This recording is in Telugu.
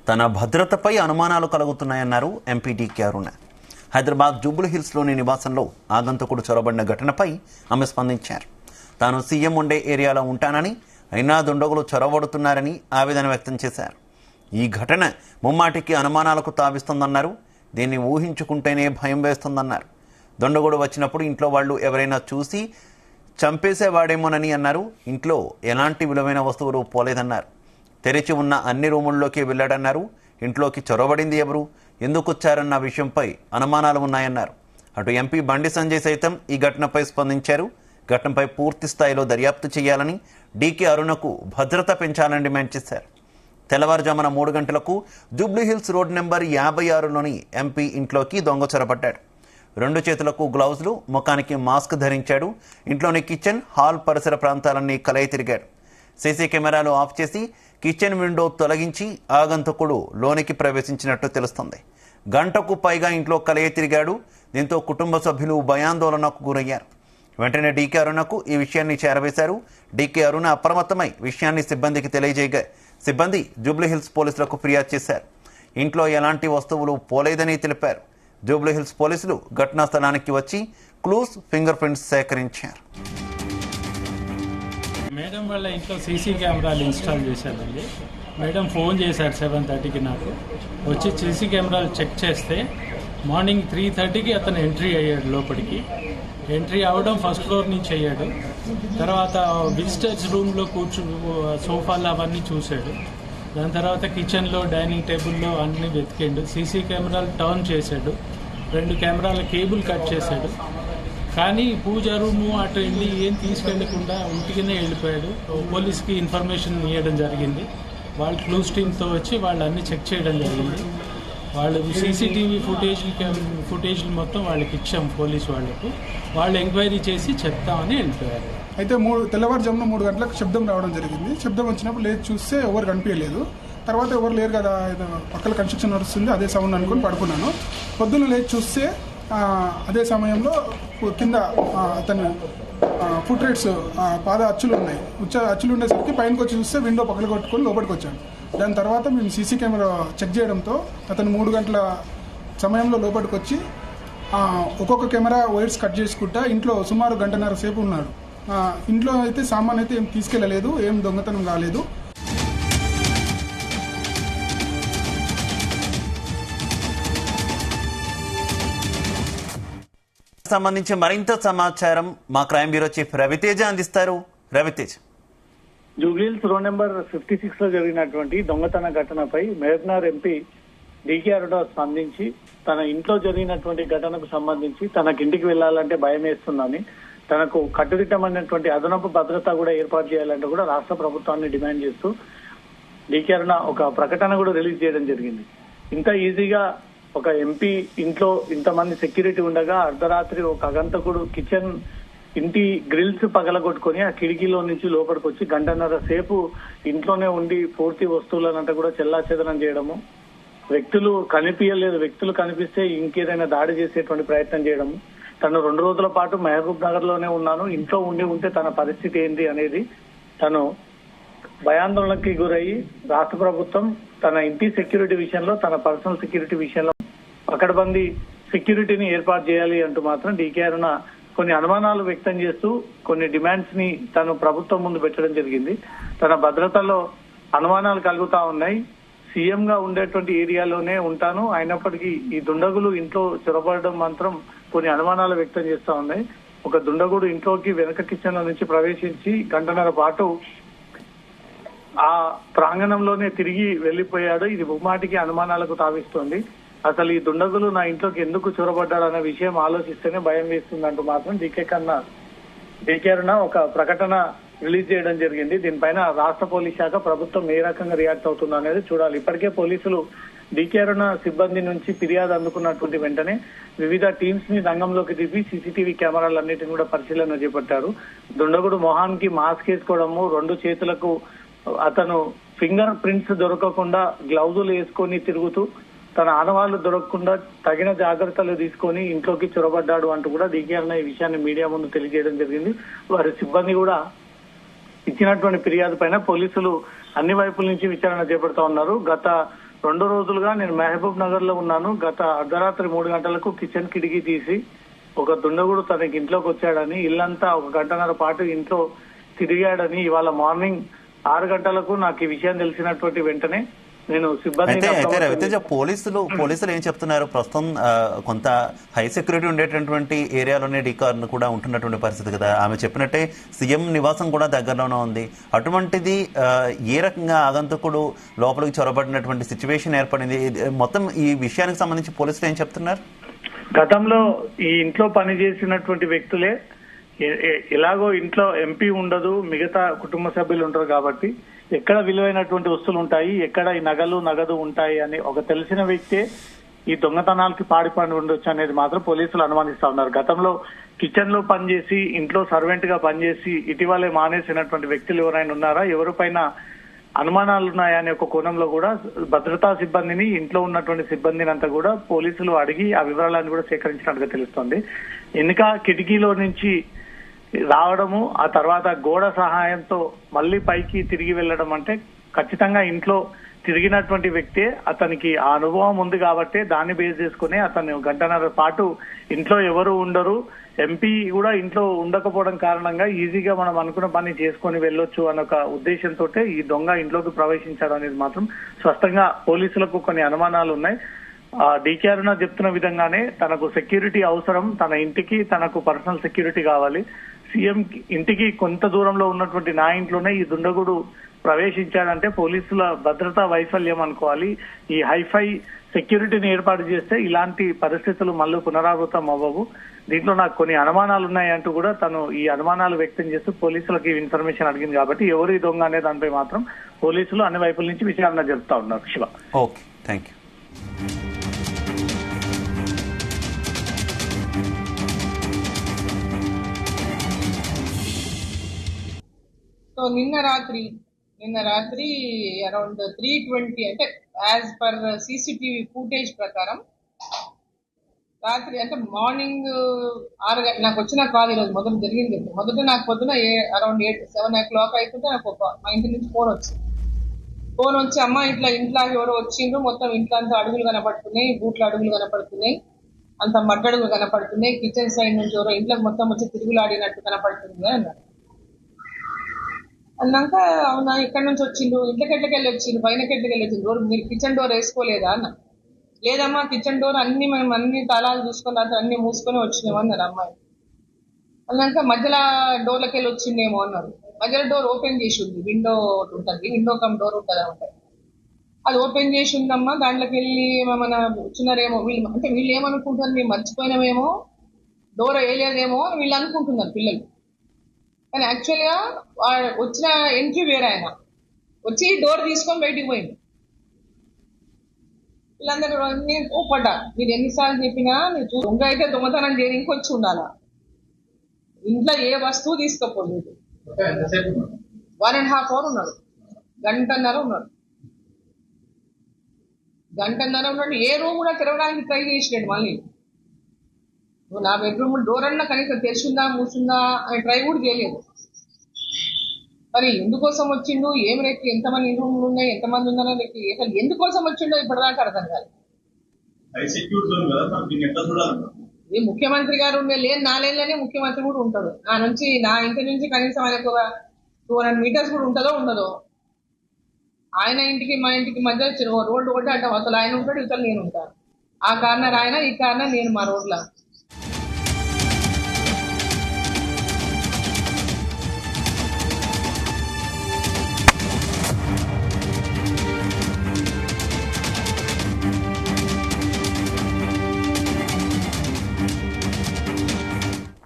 తన భద్రతపై అనుమానాలు కలుగుతున్నాయన్నారు ఎంపీ డీకే అరుణ. హైదరాబాద్ జూబ్లీహిల్స్లోని నివాసంలో ఆగంతకుడు చొరబడిన ఘటనపై ఆమె స్పందించారు. తాను సీఎం ఉండే ఏరియాలో ఉంటానని, అయినా దుండగులు చొరబడుతున్నారని ఆవేదన వ్యక్తం చేశారు. ఈ ఘటన ముమ్మాటికి అనుమానాలకు తావిస్తుందన్నారు. దీన్ని ఊహించుకుంటేనే భయం వేస్తుందన్నారు. దుండగుడు వచ్చినప్పుడు ఇంట్లో వాళ్ళు ఎవరైనా చూసి చంపేసేవాడేమోనని అన్నారు. ఇంట్లో ఎలాంటి విలువైన వస్తువులు పోలేదన్నారు. తెరిచి ఉన్న అన్ని రూముల్లోకి వెళ్ళాడన్నారు. ఇంట్లోకి చొరబడింది ఎవరు, ఎందుకు వచ్చారన్న విషయంపై అనుమానాలు ఉన్నాయన్నారు. అటు ఎంపీ బండి సంజయ్ సైతం ఈ ఘటనపై స్పందించారు. ఘటనపై పూర్తి స్థాయిలో దర్యాప్తు చేయాలని, డీకే అరుణకు భద్రత పెంచాలని డిమాండ్ చేశారు. తెల్లవారుజామున 3 గంటలకు జూబ్లీహిల్స్ రోడ్ నెంబర్ 56లోని ఎంపీ ఇంట్లోకి దొంగ చొరబడ్డాడు. 2 చేతులకు గ్లౌజులు, ముఖానికి మాస్క్ ధరించాడు. ఇంట్లోని కిచెన్, హాల్ పరిసర ప్రాంతాలన్నీ కలయి తిరిగాడు. సీసీ కెమెరాలు ఆఫ్ చేసి కిచెన్ విండో తొలగించి ఆగంతకుడు లోనికి ప్రవేశించినట్టు తెలుస్తుంది. గంటకు పైగా ఇంట్లో కలయి తిరిగాడు. దీంతో కుటుంబ సభ్యులు భయాందోళనకు గురయ్యారు. వెంటనే డీకే అరుణకు ఈ విషయాన్ని చేరవేశారు. డీకే అరుణ అప్రమత్తమై విషయాన్ని సిబ్బందికి తెలియజేయగా సిబ్బంది జూబ్లీహిల్స్ పోలీసులకు ఫిర్యాదు చేశారు. ఇంట్లో ఎలాంటి వస్తువులు పోలేదని తెలిపారు. జూబ్లీహిల్స్ పోలీసులు ఘటనా స్థలానికి వచ్చి క్లూస్, ఫింగర్ ప్రింట్స్ సేకరించారు. మేడం వాళ్ళ ఇంట్లో సీసీ కెమెరాలు ఇన్స్టాల్ చేశారండి. మేడం ఫోన్ చేశారు 7:30కి నాకు. వచ్చి సీసీ కెమెరాలు చెక్ చేస్తే మార్నింగ్ 3:30కి అతను ఎంట్రీ అయ్యాడు లోపలికి. ఎంట్రీ అవడం ఫస్ట్ ఫ్లోర్ నుంచి అయ్యాడు. తర్వాత విజిటర్స్ రూమ్లో సోఫాలు అవన్నీ చూశాడు. దాని తర్వాత కిచెన్లో, డైనింగ్ టేబుల్లో అన్నీ వెతికాడు. సీసీ కెమెరాలు టర్న్ చేశాడు. 2 కెమెరాల కేబుల్ కట్ చేశాడు. కానీ పూజా రూము అటు వెళ్ళి ఏం తీసుకెళ్లకుండా ఇంటికినే వెళ్ళిపోయాడు. పోలీస్కి ఇన్ఫర్మేషన్ ఇవ్వడం జరిగింది. వాళ్ళు క్లూస్ టీమ్తో వచ్చి వాళ్ళు అన్నీ చెక్ చేయడం జరిగింది. వాళ్ళు సీసీటీవీ ఫుటేజ్లు మొత్తం వాళ్ళకి ఇచ్చాం పోలీసు వాళ్ళకు. వాళ్ళు ఎంక్వైరీ చేసి చెప్తామని వెళ్ళిపోయారు. అయితే తెల్లవారుజామున 3 గంటలకు శబ్దం రావడం జరిగింది. శబ్దం వచ్చినప్పుడు లేచి చూస్తే ఎవరు కనిపించలేదు. తర్వాత ఎవరు లేరు కదా, పక్కన కన్స్ట్రక్షన్ నడుస్తుంది, అదే సౌండ్ అనుకుని పడుకున్నాను. పొద్దున్న లేచి చూస్తే అదే సమయంలో కింద అతను ఫుట్ రేట్స్ పాద అచ్చులు ఉన్నాయి. అచ్చులు ఉండేసరికి పైనకి వచ్చి చూస్తే విండో పక్కన కొట్టుకొని లోపలికి వచ్చాను. దాని తర్వాత మేము సీసీ కెమెరా చెక్ చేయడంతో అతను 3 గంటల సమయంలో లోపలికి వచ్చి ఒక్కొక్క కెమెరా వైర్స్ కట్ చేసుకుంటా ఇంట్లో సుమారు 1.5 గంటల సేపు ఉన్నాడు. ఇంట్లో అయితే సామాన్ అయితే ఏం తీసుకెళ్ళలేదు, ఏం దొంగతనం కాలేదు. సంబంధించి మరింత సమాచారం మా క్రైమ్ బ్యూరో చీఫ్ రవితేజ అందిస్తారు. రవితేజ్. జూబ్లీహిల్స్ రోడ్ నెంబర్ 56లో జరిగినటువంటి దొంగతన ఘటనపై మహబూబ్నగర్ ఎంపీ డీకే అరుణ స్పందించి తన ఇంట్లో జరిగినటువంటి ఘటనకు సంబంధించి తనకింటికి వెళ్లాలంటే భయం వేస్తుందని, తనకు కట్టుదిట్టమైనటువంటి అదనపు భద్రత కూడా ఏర్పాటు చేయాలంటే కూడా రాష్ట్ర ప్రభుత్వాన్ని డిమాండ్ చేస్తూ డీకే అరుణ ఒక ప్రకటన కూడా రిలీజ్ చేయడం జరిగింది. ఇంత ఈజీగా ఒక ఎంపీ ఇంట్లో ఇంతమంది సెక్యూరిటీ ఉండగా అర్ధరాత్రి ఒక అగంతకుడు కిచెన్ ఇంటి గ్రిల్స్ పగలగొట్టుకొని ఆ కిటికీలో నుంచి లోపలికి వచ్చి 1.5 గంటల సేపు ఇంట్లోనే ఉండి పూర్తి వస్తువులనంతా కూడా చెల్లాచెదనం చేయడము, వ్యక్తులు కనిపించలేదు, వ్యక్తులు కనిపిస్తే ఇంకేదైనా దాడి చేసేటువంటి ప్రయత్నం చేయడము, తను 2 రోజుల పాటు మహబూబ్ నగర్ లోనే ఉన్నాను, ఇంట్లో ఉంటే తన పరిస్థితి ఏంటి అనేది తను భయాందోళనకి గురయ్యి రాష్ట్ర ప్రభుత్వం తన ఇంటి సెక్యూరిటీ విషయంలో, తన పర్సనల్ సెక్యూరిటీ విషయంలో పకడ్బందీ సెక్యూరిటీని ఏర్పాటు చేయాలి అంటూ మాత్రం డీకే అరుణ కొన్ని అనుమానాలు వ్యక్తం చేస్తూ కొన్ని డిమాండ్స్ ని తను ప్రభుత్వం ముందు పెట్టడం జరిగింది. తన భద్రతలో అనుమానాలు కలుగుతా ఉన్నాయి. సీఎం గా ఉండేటువంటి ఏరియాలోనే ఉంటాను, అయినప్పటికీ ఈ దుండగులు ఇంట్లో చొరబడడం మాత్రం కొన్ని అనుమానాలు వ్యక్తం చేస్తా ఉన్నాయి. ఒక దుండగుడు ఇంట్లోకి వెనక కిచెన్ నుంచి ప్రవేశించి 1.5 గంటల పాటు ఆ ప్రాంగణంలోనే తిరిగి వెళ్లిపోయాడు. ఇది ముమ్మాటికి అనుమానాలకు తావిస్తోంది. అసలు ఈ దుండగులు నా ఇంట్లోకి ఎందుకు చొరబడ్డాడన్న విషయం ఆలోచిస్తేనే భయం వేస్తుందంటూ మాత్రం డీకే అరుణ ఒక ప్రకటన రిలీజ్ చేయడం జరిగింది. దీనిపైన రాష్ట్ర పోలీస్ శాఖ, ప్రభుత్వం ఏ రకంగా రియాక్ట్ అవుతుందో అనేది చూడాలి. ఇప్పటికే పోలీసులు డీకే అరుణ సిబ్బంది నుంచి ఫిర్యాదు అందుకున్నటువంటి వెంటనే వివిధ టీమ్స్ ని రంగంలోకి దిగి సీసీటీవీ కెమెరాలన్నిటిని కూడా పరిశీలన చేపట్టారు. దుండగుడు మొహానికి మాస్క్ వేసుకోవడము, 2 చేతులకు అతను ఫింగర్ ప్రింట్స్ దొరకకుండా గ్లౌజులు వేసుకొని తిరుగుతూ తన ఆనవాళ్లు దొరకకుండా తగిన జాగ్రత్తలు తీసుకొని ఇంట్లోకి చొరబడ్డాడు అంటూ కూడా డీకే అరుణ ఈ విషయాన్ని మీడియా ముందు తెలియజేయడం జరిగింది. వారి సిబ్బంది కూడా ఇచ్చినటువంటి ఫిర్యాదు పైన పోలీసులు అన్ని వైపుల నుంచి విచారణ చేపడుతూ ఉన్నారు. గత 2 రోజులుగా నేను మహబూబ్ నగర్ లో ఉన్నాను. గత అర్ధరాత్రి 3 గంటలకు కిచెన్ కిటికీ తీసి ఒక దుండగుడు తనకి ఇంట్లోకి వచ్చాడని, ఇల్లంతా 1 గంటన్నర పాటు ఇంట్లో తిరిగాడని, ఇవాళ మార్నింగ్ 6 గంటలకు నాకు ఈ విషయం తెలిసినటువంటి వెంటనే నేను అయితే రవితేజ పోలీసులు ఏం చెప్తున్నారు? ప్రస్తుతం కొంత హై సెక్యూరిటీ ఉండేటటువంటి ఏరియాలోనే డీకార్ను కూడా ఉంటున్నటువంటి పరిస్థితి కదా. ఆమె చెప్పినట్టే సీఎం నివాసం కూడా దగ్గరలోనే ఉంది. అటువంటిది ఏ రకంగా ఆగంతకుడు లోపలికి చొరబడినటువంటి సిచ్యువేషన్ ఏర్పడింది? మొత్తం ఈ విషయానికి సంబంధించి పోలీసులు ఏం చెప్తున్నారు? గతంలో ఈ ఇంట్లో పనిచేసినటువంటి వ్యక్తులే, ఎలాగో ఇంట్లో ఎంపీ ఉండదు, మిగతా కుటుంబ సభ్యులు ఉంటారు కాబట్టి ఎక్కడ విలువైనటువంటి వస్తువులు ఉంటాయి, ఎక్కడ ఈ నగదు ఉంటాయి అని ఒక తెలిసిన వ్యక్తే ఈ దొంగతనాలకి పాడిపడి ఉండొచ్చు అనేది మాత్రం పోలీసులు అనుమానిస్తా ఉన్నారు. గతంలో కిచెన్ లో పనిచేసి, ఇంట్లో సర్వెంట్ గా పనిచేసి ఇటీవలే మానేసినటువంటి వ్యక్తులు ఎవరైనా ఉన్నారా, ఎవరిపైన అనుమానాలు ఉన్నాయా అనే ఒక కోణంలో కూడా భద్రతా సిబ్బందిని, ఇంట్లో ఉన్నటువంటి సిబ్బందిని అంతా కూడా పోలీసులు అడిగి ఆ వివరాలను కూడా సేకరించినట్టుగా తెలుస్తోంది. వెనుక కిటికీలో నుంచి రావడము, ఆ తర్వాత గోడ సహాయంతో మళ్లీ పైకి తిరిగి వెళ్లడం అంటే ఖచ్చితంగా ఇంట్లో తిరిగినటువంటి వ్యక్తే. అతనికి ఆ అనుభవం ఉంది కాబట్టి దాన్ని బేస్ చేసుకుని అతను 1 గంటన్నర పాటు ఇంట్లో ఎవరు ఉండరు, ఎంపీ కూడా ఇంట్లో ఉండకపోవడం కారణంగా ఈజీగా మనం అనుకున్న పని చేసుకుని వెళ్ళొచ్చు అన్న ఒక ఉద్దేశంతో ఈ దొంగ ఇంట్లోకి ప్రవేశించాడు అనేది మాత్రం స్పష్టంగా పోలీసులకు కొన్ని అనుమానాలు ఉన్నాయి. డీకే అరుణ చెప్తున్న విధంగానే తనకు సెక్యూరిటీ అవసరం, తన ఇంటికి తనకు పర్సనల్ సెక్యూరిటీ కావాలి. సీఎం ఇంటికి కొంత దూరంలో ఉన్నటువంటి నా ఇంట్లోనే ఈ దుండగుడు ప్రవేశించాడంటే పోలీసుల భద్రతా వైఫల్యం అనుకోవాలి. ఈ హైఫై సెక్యూరిటీని ఏర్పాటు చేస్తే ఇలాంటి పరిస్థితులు మళ్ళీ పునరావృతం అవ్వవు. దీంట్లో నాకు కొన్ని అనుమానాలు ఉన్నాయంటూ కూడా తను ఈ అనుమానాలు వ్యక్తం చేస్తూ పోలీసులకు ఇన్ఫర్మేషన్ అడిగింది కాబట్టి ఎవరు ఈ దొంగ అనే దానిపై మాత్రం పోలీసులు అన్ని వైపుల నుంచి విచారణ జరుపుతా ఉన్నారు. Shiva. Okay, thank you. So నిన్న రాత్రి అరౌండ్ 3:20 అంటే యాజ్ పర్ సీసీటీవీ ఫుటేజ్ ప్రకారం రాత్రి అంటే మార్నింగ్ 6 గంటలకు నాకు వచ్చిన కాల్ ఈరోజు మొదలు జరిగింది. మొదట నాకు పొద్దున అరౌండ్ 7 o'clock అయిపోతే నాకు మా ఇంటి నుంచి ఫోన్ వచ్చి అమ్మ ఇట్లా ఇంట్లో ఎవరో వచ్చిండ్రు, మొత్తం ఇంట్లో అంతా అడుగులు కనపడుతున్నాయి, బూట్ల అడుగులు కనపడుతున్నాయి, అంత మడ్డడుగులు కనపడుతున్నాయి, కిచెన్ సైడ్ నుంచి ఎవరో ఇంట్లోకి మొత్తం వచ్చి తిరుగులాడినట్టు కనపడుతుంది అన్నారు. అన్నాక అవునా ఎక్కడి నుంచి వచ్చిండు, ఇంట్లోకెట్లకెళ్ళి వచ్చిండు, పైనకెట్లకెళ్ళి వచ్చిండు, డోర్ మీరు కిచెన్ డోర్ వేసుకోలేదా అన్న. లేదమ్మా కిచెన్ డోర్ మేము అన్ని తాళాలు చూసుకుని అన్ని మూసుకొని వచ్చినాము అన్నారు అమ్మాయి. అన్నాక మధ్యలో డోర్లకి వెళ్ళి వచ్చిండేమో అన్నారు. మధ్యలో డోర్ ఓపెన్ చేసి ఉంది, విండో ఉంటుంది, విండో కమ్ డోర్ ఉంటుంది అనమాట. అది ఓపెన్ చేసి ఉందమ్మా, దాంట్లోకి వెళ్ళి ఏమైనా వచ్చినారేమో వీళ్ళు ఏమనుకుంటున్నారు, మేము మర్చిపోయినామేమో, డోర్ వేయలేదేమో అని వీళ్ళు అనుకుంటున్నారు పిల్లలు. కానీ యాక్చువల్ గా వచ్చిన ఎంట్రీ వేరే, ఆయన వచ్చి డోర్ తీసుకొని బయటికి పోయింది. వీళ్ళందరూ నేను కోపడ్డా, మీరు ఎన్నిసార్లు చెప్పినా దొంగ అయితే దొంగతనం చేయడానికి వచ్చి ఉండాలా, ఇంట్లో ఏ వస్తువు తీసుకోపోలేదు. 1.5 hour ఉన్నాడు, గంటన్నర ఉన్నాడు. ఏ రూమ్ కూడా తెరవడానికి ట్రై చేసినాడు. మళ్ళీ నువ్వు నా బెడ్రూమ్ డోర్ అన్నా కనీసం తెరిచిందా మూసిందా అని ట్రై కూడా చేయలేదు. మరి ఎందుకోసం వచ్చిండు, ఏం రేపు ఎంతమంది రూమ్లు ఉన్నాయి, ఎంతమంది ఉన్నారో అసలు ఎందుకోసం వచ్చిండో ఇప్పటిదాకా అర్థం కాదు. ఇది ముఖ్యమంత్రి గారు లేని 4 ఏళ్ళనే ముఖ్యమంత్రి కూడా ఉంటాడు. నా ఇంటి నుంచి కనీసం ఆయనకు 200 meters కూడా ఉండదో. ఆయన ఇంటికి మా ఇంటికి మధ్య రోడ్డు ఒకటి అడ్డం, అసలు ఆయన ఉంటాడు, ఇతరులు నేను ఉంటాను. ఆ కార్నర్ ఆయన, ఈ కార్నర్ నేను మా రోడ్ల.